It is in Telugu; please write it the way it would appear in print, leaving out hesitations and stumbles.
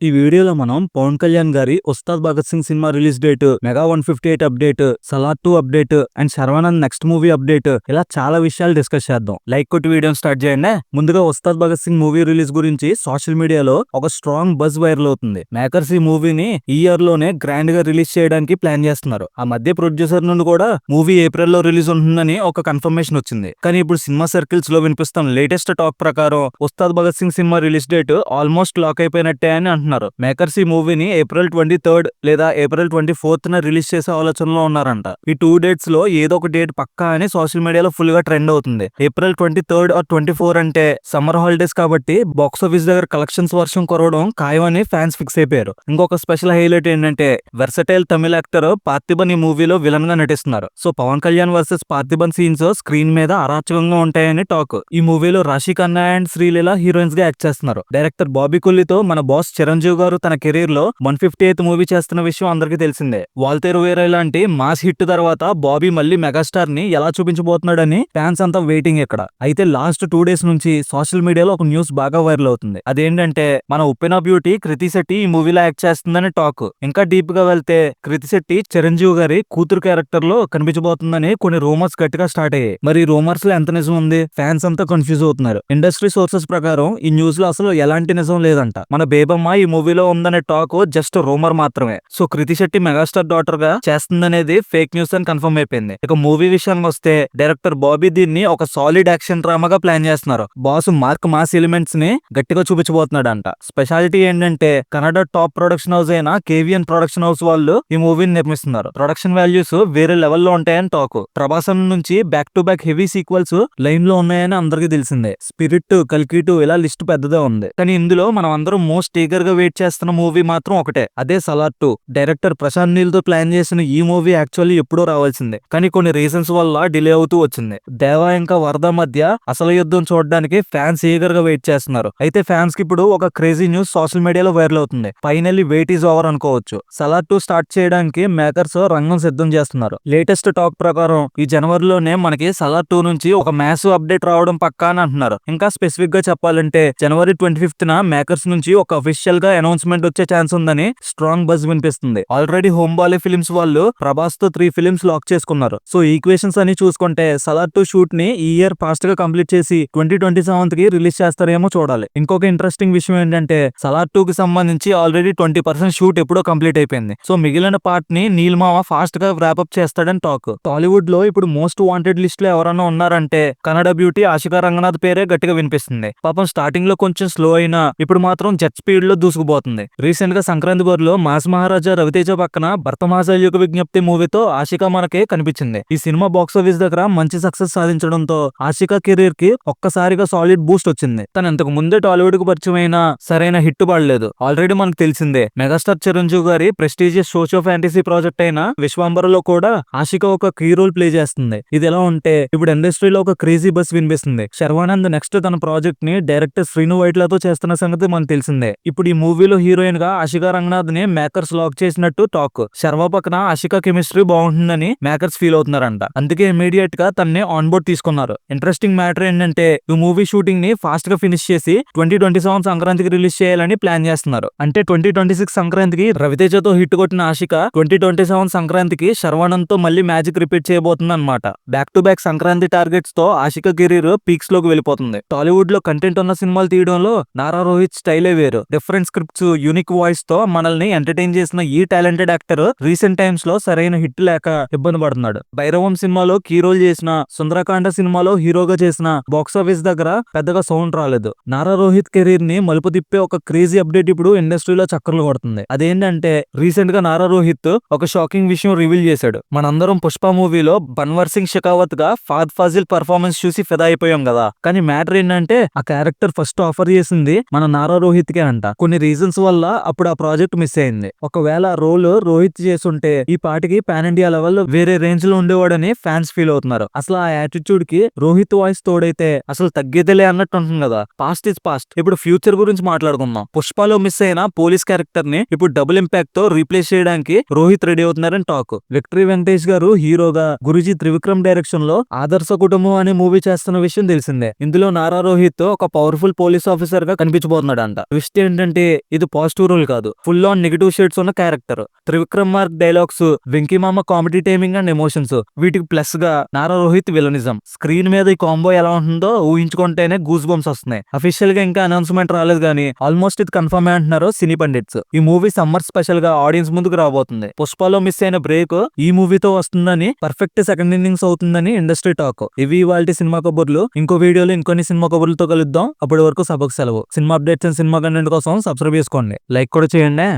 ఈ వీడియోలో మనం పవన్ కళ్యాణ్ గారి Ustaad Bhagat Singh cinema release date, mega 158 update, Salaar 2 update and Sharwanand next movie update ఇలా చాలా విషయాలు డిస్కస్ చేద్దాం. లైక్ కొట్టి వీడియో స్టార్ట్ చేయండి. ముందుగా ఉస్తాద్ భగత్ సింగ్ మూవీ రిలీజ్ గురించి సోషల్ మీడియాలో ఒక స్ట్రాంగ్ బజ్ వైరల్ అవుతుంది. మేకర్స్ ఈ మూవీని ఈ ఇయర్ లోనే గ్రాండ్ గా రిలీజ్ చేయడానికి ప్లాన్ చేస్తున్నారు. ఆ మధ్య ప్రొడ్యూసర్ నుండి కూడా మూవీ ఏప్రిల్ లో రిలీజ్ ఉంటుందని ఒక కన్ఫర్మేషన్ వచ్చింది. కానీ ఇప్పుడు సినిమా సర్కిల్స్ లో వినిపిస్తున్న లేటెస్ట్ టాక్ ప్రకారం Ustaad Bhagat Singh cinema release date almost lock అయిపోయినట్టే అని అంటున్నారు. మేకర్స్ ఈ మూవీని ఏప్రిల్ 23 లేదా ఏప్రిల్ 24 రిలీజ్ చేసే ఆలోచనలో ఉన్నారంట. ఈ 2 డేట్స్ లో ఏదో ఒక డేట్ పక్కా అని సోషల్ మీడియాలో ఫుల్ గా ట్రెండ్ అవుతుంది. ఏప్రిల్ 23 ఆర్ 24 అంటే సమ్మర్ హాలిడేస్ కాబట్టి బాక్స్ ఆఫీస్ దగ్గర కలెక్షన్స్ వర్షం కురవడం ఖాయం అని ఫ్యాన్స్ ఫిక్స్ అయిపోయారు. ఇంకొక స్పెషల్ హైలైట్ ఏంటంటే వెర్సటైల్ తమిళ యాక్టర్ పార్థిబన్ ఈ మూవీలో విలన్ గా నటిస్తున్నారు. So Pawan Kalyan versus Parthiban scenes screen మీద అరాచకంగా ఉంటాయని టాక్. ఈ మూవీలో రాశి ఖన్నా అండ్ శ్రీలీల హీరోయిన్స్ గా యాక్ట్ చేస్తున్నారు. డైరెక్టర్ బాబీ కొల్లితో మన బాస్ చిరంజీవి గారు తన కెరీర్ లో 158th మూవీ చేస్తున్న విషయం అందరికీ తెలిసిందే. వాల్తేరు వేరే లాంటి మాస్ హిట్ తర్వాత బాబీ మళ్ళీ మెగాస్టార్ ని ఎలా చూపించబోతున్నాడని ఫ్యాన్స్ అంతా వెయిటింగ్ ఇక్కడ. అయితే లాస్ట్ 2 డేస్ నుంచి సోషల్ మీడియాలో ఒక న్యూస్ బాగా వైరల్ అవుతుంది. అదేంటంటే మన ఉప్పెన బ్యూటీ కృతి శెట్టి ఈ మూవీలో యాక్ట్ చేస్తుందని టాక్. ఇంకా డీప్ గా వెళ్తే కృతి శెట్టి చిరంజీవి గారి కూతురు క్యారెక్టర్ లో కనిపించబోతుందని కొన్ని రూమర్స్ గట్టిగా స్టార్ట్ అయ్యాయి. మరి రూమర్స్ లో ఎంత నిజం ఉంది? ఫ్యాన్స్ అంతా కన్ఫ్యూజ్ అవుతున్నారు. ఇండస్ట్రీ సోర్సెస్ ప్రకారం ఈ న్యూస్ లో అసలు ఎలాంటి నిజం లేదంట. మన బేబమ్మ ఈ మూవీలో ఉందనే టాక్ జస్ట్ రూమర్ మాత్రమే. సో కృతి శెట్టి మెగాస్టార్ డాటర్ గా చేస్తుందనేది ఫేక్ న్యూస్ అని కన్ఫర్మ్ అయిపోయింది. ఇక మూవీ విషయానికి వస్తే డైరెక్టర్ బాబీ దీన్ని ఒక సాలిడ్ యాక్షన్ డ్రామాగా ప్లాన్ చేస్తున్నారు. బాస్ మార్క్ మాస్ ఎలిమెంట్స్ ని గట్టిగా చూపించబోతున్నాడంట. స్పెషాలిటీ ఏంటంటే కన్నడ టాప్ ప్రొడక్షన్ హౌస్ అయిన కేవిఎన్ ప్రొడక్షన్ హౌస్ వాళ్ళు ఈ మూవీని నిర్మిస్తున్నారు. ప్రొడక్షన్ వాల్యూస్ వేరే లెవెల్లో ఉంటాయని టాక్. ప్రభాసం నుంచి back to back heavy sequels line లో ఉన్నాయని అందరికీ తెలిసిందే. స్పిరిట్, కల్కి 2 ఇలా లిస్ట్ పెద్దదే ఉంది. కానీ ఇందులో మనం అందరం మోస్ట్ ఈగర్ గా వెయిట్ చేస్తున్న మూవీ మాత్రం ఒకటే, అదే సలార్ 2. డైరెక్టర్ ప్రశాంత్ నీల్ తో ప్లాన్ చేసిన ఈ మూవీ యాక్చువల్లీ ఎప్పుడో రావాల్సిందే, కానీ కొన్ని రీజన్స్ వల్ల డిలే అవుతూ వచ్చింది. దేవా ఇంకా వరద మధ్య అసలు యుద్ధం చూడడానికి ఫ్యాన్స్ ఈగర్ గా వెయిట్ చేస్తున్నారు. అయితే ఫ్యాన్స్ కి ఇప్పుడు ఒక క్రేజీ న్యూస్ సోషల్ మీడియాలో వైరల్ అవుతుంది. ఫైనల్లీ వెయిట్ ఈజ్ ఓవర్ అనుకోవచ్చు. సలార్ 2 స్టార్ట్ చేయడానికి మేకర్స్ రంగం సిద్ధం చేస్తున్నారు. లేటెస్ట్ టాక్ ప్రకారం ఈ జనవరిలోనే మనకి సలార్ 2 నుంచి ఒక మ్యాసివ్ అప్డేట్ రావడం పక్కా అని అంటున్నారు. ఇంకా స్పెసిఫిక్ గా చెప్పాలంటే జనవరి 25th మేకర్స్ నుంచి ఒక అఫీషియల్ గా అనౌన్స్మెంట్ వచ్చే ఛాన్స్ ఉందని స్ట్రాంగ్ బజ్ వినిపిస్తుంది. ఆల్రెడీ హోంబాలే ఫిలిమ్స్ వాళ్ళు ప్రభాస్ తో 3 ఫిలిమ్స్ లాక్ చేసుకున్నారు. సో ఈక్వేషన్స్ అని చూసుకుంటే సలార్ 2 షూట్ ని ఈ ఇయర్ ఫాస్ట్ గా కంప్లీట్ చేసి 2027 కి రిలీజ్ చేస్తారేమో చూడాలి. ఇంకొక ఇంట్రెస్టింగ్ విషయం ఏంటంటే సలార్ 2 కి సంబంధించి ఆల్రెడీ 20% షూట్ ఎప్పుడో కంప్లీట్ అయిపోయింది. సో మిగిలిన పార్ట్ ని నీల్ మామ ఫాస్ట్ గా వ్రాపప్ చేస్తాడని టాక్. టాలీవుడ్ లో ఇప్పుడు మోస్ట్ వాంటెడ్ లిస్ట్ లో ఎవరన్నా ఉన్నారంటే కన్నడ బ్యూటీ ఆశికా రంగనాథ్ పేరే గట్టిగా వినిపిస్తుంది. పాపం స్టార్టింగ్ లో కొంచెం స్లో అయినా ఇప్పుడు మాత్రం జెట్ స్పీడ్ లో దూసుకుపోతుంది. రీసెంట్ గా సంక్రాంతి బరిలో మాస్ మహారాజా రవితేజ పక్కన భర్త మహాశైలిక విజ్ఞప్తి మూవీతో ఆశిక మనకే కనిపించింది. ఈ సినిమా బాక్స్ ఆఫీస్ దగ్గర మంచి సక్సెస్ సాధించడంతో ఆశిక కెరీర్ కి ఒక్కసారిగా సాలిడ్ బూస్ట్ వచ్చింది. తను ఇంతకు ముందే టాలీవుడ్ కు పరిచయం అయినా సరైన హిట్ పడలేదు. ఆల్రెడీ మనకు తెలిసిందే మెగాస్టార్ చిరంజీవి గారి ప్రెస్టీజియస్ సోషో ఫ్యాంటసీ ప్రాజెక్ట్ అయిన విశ్వంబరలో కూడా ఆశిక ఒక కీ రోల్ ప్లే చేస్తుంది. ఇది ఎలా ఉంటే ఇప్పుడు ఇండస్ట్రీలో ఒక క్రేజీ బస్ వినిపిస్తుంది. శర్వానంద్ నెక్స్ట్ తన ప్రాజెక్ట్ ని డైరెక్టర్ శ్రీను వైట్లతో చేస్తున్న సంగతి మనకు తెలిసిందే. ఇప్పుడు ఈ మూవీలో హీరోయిన్ గా ఆశికా రంగనాథ్ ని మేకర్స్ లాక్ చేసినట్టు టాక్. శర్వా పక్కన ఆశిక కెమిస్ట్రీ బాగుంటుందని మేకర్స్ ఫీల్ అవుతున్నారంట. అందుకే ఇమీడియట్ గా తనని ఆన్ బోర్డ్ తీసుకున్నారు. ఇంట్రెస్టింగ్ మ్యాటర్ ఏంటంటే ఈ మూవీ షూటింగ్ ని ఫాస్ట్ గా ఫినిష్ చేసి 2027 సంక్రాంతికి రిలీజ్ చేయాలని ప్లాన్ చేస్తున్నారు. అంటే 2026 సంక్రాంతికి రవితేజతో హిట్ కొట్టిన ఆశిక 2027 సంక్రాంతికి శర్వానంద్ తో మళ్ళీ మ్యాజిక్ రిపీట్ చేయబోతుంది అనమాట. Back to back Sankranti targets తో ఆశిక కెరీర్ పీక్స్ లోకి వెళ్ళిపోతుంది. టాలీవుడ్ లో కంటెంట్ ఉన్న సినిమాలు తీయడంలో నారా రోహిత్ స్టైలే వేరు. డిఫరెంట్ స్క్రిప్ట్స్, యూనిక్ వాయిస్ తో మనల్ని ఎంటర్టైన్ చేసిన ఈ టాలెంటెడ్ యాక్టర్ రీసెంట్ టైమ్స్ లో సరైన హిట్ లేక ఇబ్బంది పడుతున్నాడు. భైరవం సినిమాలో కీ రోల్ చేసిన, సుందరకాండ సినిమాలో హీరోగా చేసిన బాక్స్ ఆఫీస్ దగ్గర పెద్దగా సౌండ్ రాలేదు. నారా రోహిత్ కెరీర్ ని మలుపు తిప్పే ఒక క్రేజీ అప్డేట్ ఇప్పుడు ఇండస్ట్రీలో చక్కర్లు కొడుతుంది. అదేంటంటే రీసెంట్ గా నారా రోహిత్ ఒక షాకింగ్ విషయం రివీల్ చేశాడు. మనందరం పుష్ప మూవీలో బన్వర్ సింగ్ షెకావత్ గా ఫాద్ ఫాజిల్ పర్ఫార్మెన్స్ చూసి ఫిదా అయిపోయాం కదా. కానీ మ్యాటర్ ఏంటంటే ఆ క్యారెక్టర్ ఫస్ట్ ఆఫర్ చేసింది మన నారా రోహిత్ కే అంట. కొన్ని రీజన్స్ వల్ల అప్పుడు ఆ ప్రాజెక్ట్ మిస్ అయింది. ఒకవేళ రోల్ రోహిత్ చేస్తుంటే ఈ పాటికి పాన్ ఇండియా లెవెల్ వేరే రేంజ్ లో ఉండేవాడని ఫ్యాన్స్ ఫీల్ అవుతున్నారు. అసలు ఆ యాటిట్యూడ్ కి రోహిత్ వాయిస్ తోడైతే అసలు తగ్గేదిలే అన్నట్టు ఉంటుంది కదా. Past is past. ఇప్పుడు ఫ్యూచర్ గురించి మాట్లాడుకుందాం. పుష్పలో మిస్ అయిన పోలీస్ క్యారెక్టర్ ని ఇప్పుడు డబుల్ ఇంపాక్ట్ తో రీప్లేస్ చేయడానికి రోహిత్ రెడీ అవుతున్నారని టాక్. విక్టరీ వెంకటేష్ గారు హీరోగా గురుజీ త్రివిక్రమ్ డైరెక్షన్ లో ఆదర్శ కుటుంబం అనే మూవీ చేస్తున్న విషయం తెలిసిందే. ఇందులో నారా రోహిత్ ఒక పవర్ఫుల్ పోలీస్ ఆఫీసర్ గా కనిపించబోతున్నాడంట. ట్విస్ట్ ఏంటంటే ఇది పాజిటివ్ రోల్ కాదు, ఫుల్ ఆన్ నెగిటివ్ షేడ్స్ ఉన్న character. Trivikram mark dialogues, Venky మామ కామెడీ టైమింగ్ అండ్ ఎమోషన్స్, వీటికి ప్లస్ గా నారా రోహిత్ విలనిజం. స్క్రీన్ మీద ఈ కాంబో ఎలా ఉంటుందో ఊహించుకుంటేనే గూస్ బంప్స్ వస్తున్నాయి. అఫీషియల్ గా ఇంకా అనౌన్స్మెంట్ రాలేదు కానీ ఆల్మోస్ట్ ఇది కన్ఫర్మ్ అంటున్నారు సినీ పండిట్స్. ఈ మూవీ సమ్మర్ స్పెషల్ గా ఆడియన్స్ ముందుకు రాబోతుంది. పుష్పలో మిస్ అయిన బ్రేక్ ఈ మూవీతో వస్తుందని, పర్ఫెక్ట్ సెకండ్ ఇన్నింగ్స్ అవుతుందని ఇండస్ట్రీ టాక్. ఇవి ఇవాల్టి సినిమా కబుర్లు. ఇంకో వీడియోలో ఇంకొన్ని సినిమా కబుర్లతో కలుద్దాం. అప్పటి వరకు సభకు సెలవు. Cinema updates and cinema content కోసం సబ్స్క్రైబ్ చేసుకోండి, లైక్ కూడా చేయండి.